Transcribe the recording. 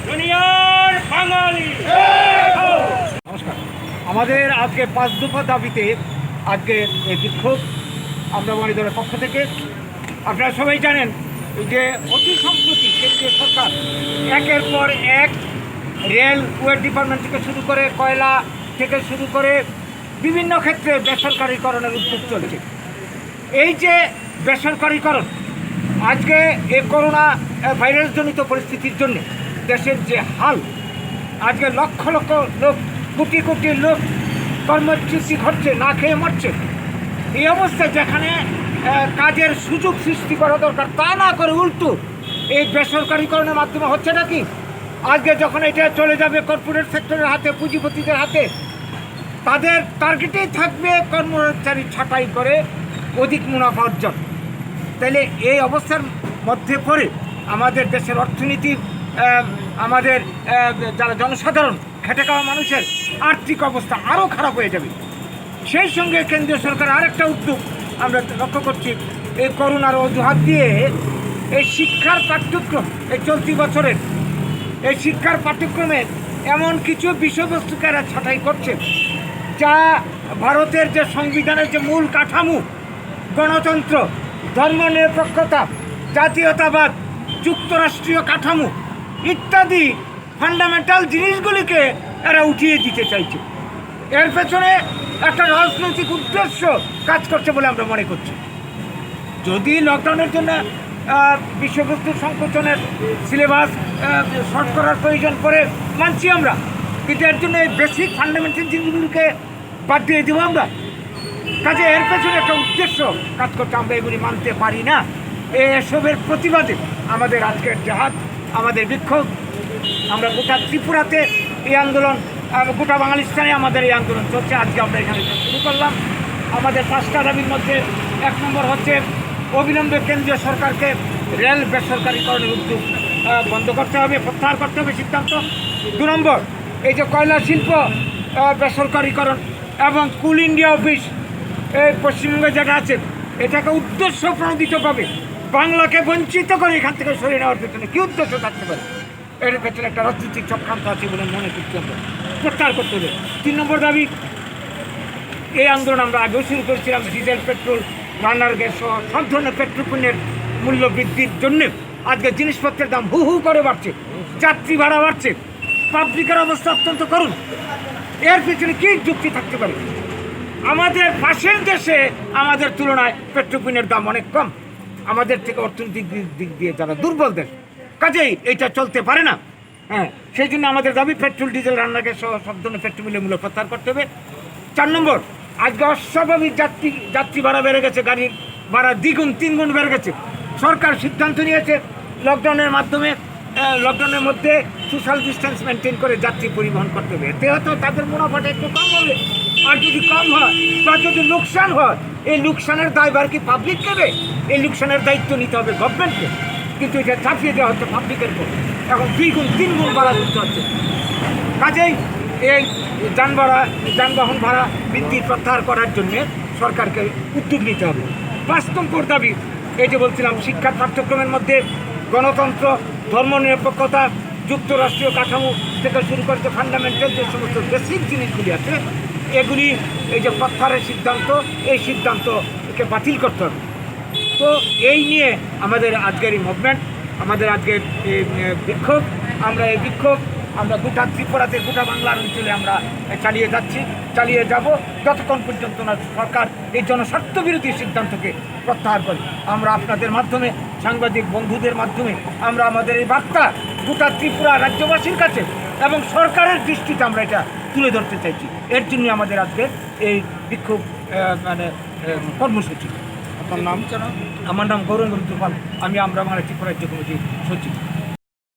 দুনিয়ার বাঙালি। নমস্কার। আমাদের আজকে 5 দফা দাবিতে আজকে এই বিক্ষোভ আমরাবাড়ি দলের পক্ষ থেকে। আপনারা সবাই জানেন যে অতি সম্প্রতি কেন্দ্রীয় সরকার একের পর এক রেল ওয়েট ডিপার্টমেন্ট থেকে শুরু করে কয়লা থেকে শুরু করে বিভিন্ন ক্ষেত্রে বেসরকারীকরণের উদ্যোগ চলছে। এই যে বেসরকারীকরণ আজকে এই করোনা ভাইরাসজনিত পরিস্থিতির জন্য দেশের যে হাল, আজকে লক্ষ লক্ষ লোক, কোটি কোটি লোক কর্মচ্যুতি ঘটছে, না খেয়ে মরছে। এই অবস্থায় যেখানে কাজের সুযোগ সৃষ্টি করা দরকার তা না করে উল্টো এই বেসরকারীকরণের মাধ্যমে হচ্ছে নাকি আজকে যখন এটা চলে যাবে কর্পোরেট সেক্টরের হাতে, পুঁজিপতিদের হাতে, তাদের টার্গেটেই থাকবে কর্মচারী ছাঁটাই করে অধিক মুনাফা অর্জন। তাইলে এই অবস্থার মধ্যে পড়ে আমাদের দেশের অর্থনীতি, আমাদের যারা জনসাধারণ খেটে খাওয়া মানুষের আর্থিক অবস্থা আরও খারাপ হয়ে যাবে। সেই সঙ্গে কেন্দ্রীয় সরকার আরেকটা উদ্যোগ আমরা লক্ষ্য করছি, এই করোনার অজুহাত দিয়ে এই শিক্ষার পাঠ্যক্রম, এই চলতি বছরের এই শিক্ষার পাঠ্যক্রমে এমন কিছু বিষয়বস্তুকে এরা ছাঁটাই করছে যা ভারতের যে সংবিধানের যে মূল কাঠামো, গণতন্ত্র, ধর্মনিরপেক্ষতা, জাতীয়তাবাদ, যুক্তরাষ্ট্রীয় কাঠামো ইত্যাদি ফান্ডামেন্টাল জিনিসগুলিকে এরা উঠিয়ে দিতে চাইছে। এর পেছনে একটা রাজনৈতিক উদ্দেশ্য কাজ করছে বলে আমরা মনে করছি। যদি লকডাউনের জন্য বিষয়বস্তু সংকোচনের সিলেবাস শর্ট করার প্রয়োজন পড়ে মানছি আমরা, কিন্তু এর জন্য এই বেসিক ফান্ডামেন্টাল জিনিসগুলিকে বাদ দিয়ে দেবো আমরা। কাজে এর পেছনে একটা উদ্দেশ্য কাজ করতে আমরা এগুলি মানতে পারি না। এসবের প্রতিবাদে আমাদের আজকের জাহাজ, আমাদের বিক্ষোভ। আমরা গোটা ত্রিপুরাতে এই আন্দোলন, গোটা বাঙালিস্তানে আমাদের এই আন্দোলন চলছে। আজকে আমরা এখানে শুরু করলাম। আমাদের 5টা দাবির মধ্যে 1 নম্বর হচ্ছে অবিলম্বে কেন্দ্রীয় সরকারকে রেল বেসরকারীকরণের উদ্যোগ বন্ধ করতে হবে, প্রত্যাহার করতে হবে সিদ্ধান্ত। 2 নম্বর এই যে কয়লা শিল্প বেসরকারীকরণ এবং কুল ইন্ডিয়া অফিস এই পশ্চিমবঙ্গে যেটা আছে, এটাকে উদ্দেশ্য প্রণোদিতভাবে বাংলাকে বঞ্চিত করে এখান থেকে সরিয়ে নেওয়ার পেছনে কী উদ্দেশ্য থাকতে পারে, এর পেছনে একটা রাজনৈতিক চক্রান্ত আছে বলে মনে করতে হবে, প্রত্যাহার করতে হবে। 3 নম্বর দাবি, এই আন্দোলন আমরা আগেও শুরু করেছিলাম। ডিজেল, পেট্রোল, রান্নার গ্যাস সহ সব ধরনের পেট্রোপণ্যের মূল্য বৃদ্ধির জন্যে আজকে জিনিসপত্রের দাম হু হু করে বাড়ছে, যাত্রী ভাড়া বাড়ছে, পাবলিকের অবস্থা অত্যন্ত করুণ। এর পেছনে কী যুক্তি থাকতে পারে? আমাদের পাশের দেশে আমাদের তুলনায় পেট্রোপণ্যের দাম অনেক কম, আমাদের থেকে অর্থনৈতিক দিক দিয়ে যারা দুর্বল দেশ, কাজেই এটা চলতে পারে না। হ্যাঁ, সেই জন্য আমাদের দাবি পেট্রোল, ডিজেল, রান্না গ্যাস সহ সব ধরনের পেট্রোপণ্যের মূল্য প্রত্যাহার করতে হবে। 4 নম্বর, আজকে অস্বাভাবিক যাত্রী ভাড়া বেড়ে গেছে, গাড়ির ভাড়া 2 গুণ 3 গুণ বেড়ে গেছে। সরকার সিদ্ধান্ত নিয়েছে লকডাউনের মাধ্যমে, লকডাউনের মধ্যে সোশ্যাল ডিস্টেন্স মেনটেন করে যাত্রী পরিবহন করতে হবে। এতে হয়তো তাদের মুনাফাটা একটু কম হবে, আর যদি কম হয় বা যদি লোকসান হয়, এই লোকসানের দায়ভার কি পাবলিক নেবে? এই লোকসানের দায়িত্ব নিতে হবে গভর্নমেন্টকে, কিন্তু এটা চাপিয়ে দেওয়া হচ্ছে পাবলিকের উপর। এখন 2 গুণ 3 গুণ ভাড়া করতে হচ্ছে। কাজেই এই যানবাহন ভাড়া বৃদ্ধি প্রত্যাহার করার জন্য সরকারকে উদ্যোগ নিতে হবে। 5 নম্বর দাবি, এই যে বলছিলাম শিক্ষার পাঠ্যক্রমের মধ্যে গণতন্ত্র, ধর্মনিরপেক্ষতা, যুক্তরাষ্ট্রীয় কাঠামো থেকে শুরু করে ফান্ডামেন্টাল যে সমস্ত বেসিক জিনিসগুলি আছে, এগুলি এই যে প্রত্যাহারের সিদ্ধান্ত, এই সিদ্ধান্তকে বাতিল করতে হবে। তো এই নিয়ে আমাদের আজকের এই মুভমেন্ট, আমাদের আজকের বিক্ষোভ। এই বিক্ষোভ আমরা গোটা ত্রিপুরাতে, গোটা বাংলার অঞ্চলে আমরা চালিয়ে যাব যতক্ষণ পর্যন্ত না সরকার এই জনস্বার্থ বিরোধী সিদ্ধান্তকে প্রত্যাহার করে। আমরা আপনাদের মাধ্যমে, সাংবাদিক বন্ধুদের মাধ্যমে আমরা আমাদের এই বার্তা গোটা ত্রিপুরা রাজ্যবাসীর কাছে এবং সরকারের দৃষ্টিতে আমরা এটা তুলে ধরতে চাইছি। এর জন্য আমাদের আজকে এই বিক্ষোভ কর্মসূচি। আপনার নাম? আমার নাম গৌরঙ্গ রুদ্রপাল, আমি আমরা বাংলা ত্রিপুরা রাজ্য কমিটির সচিব।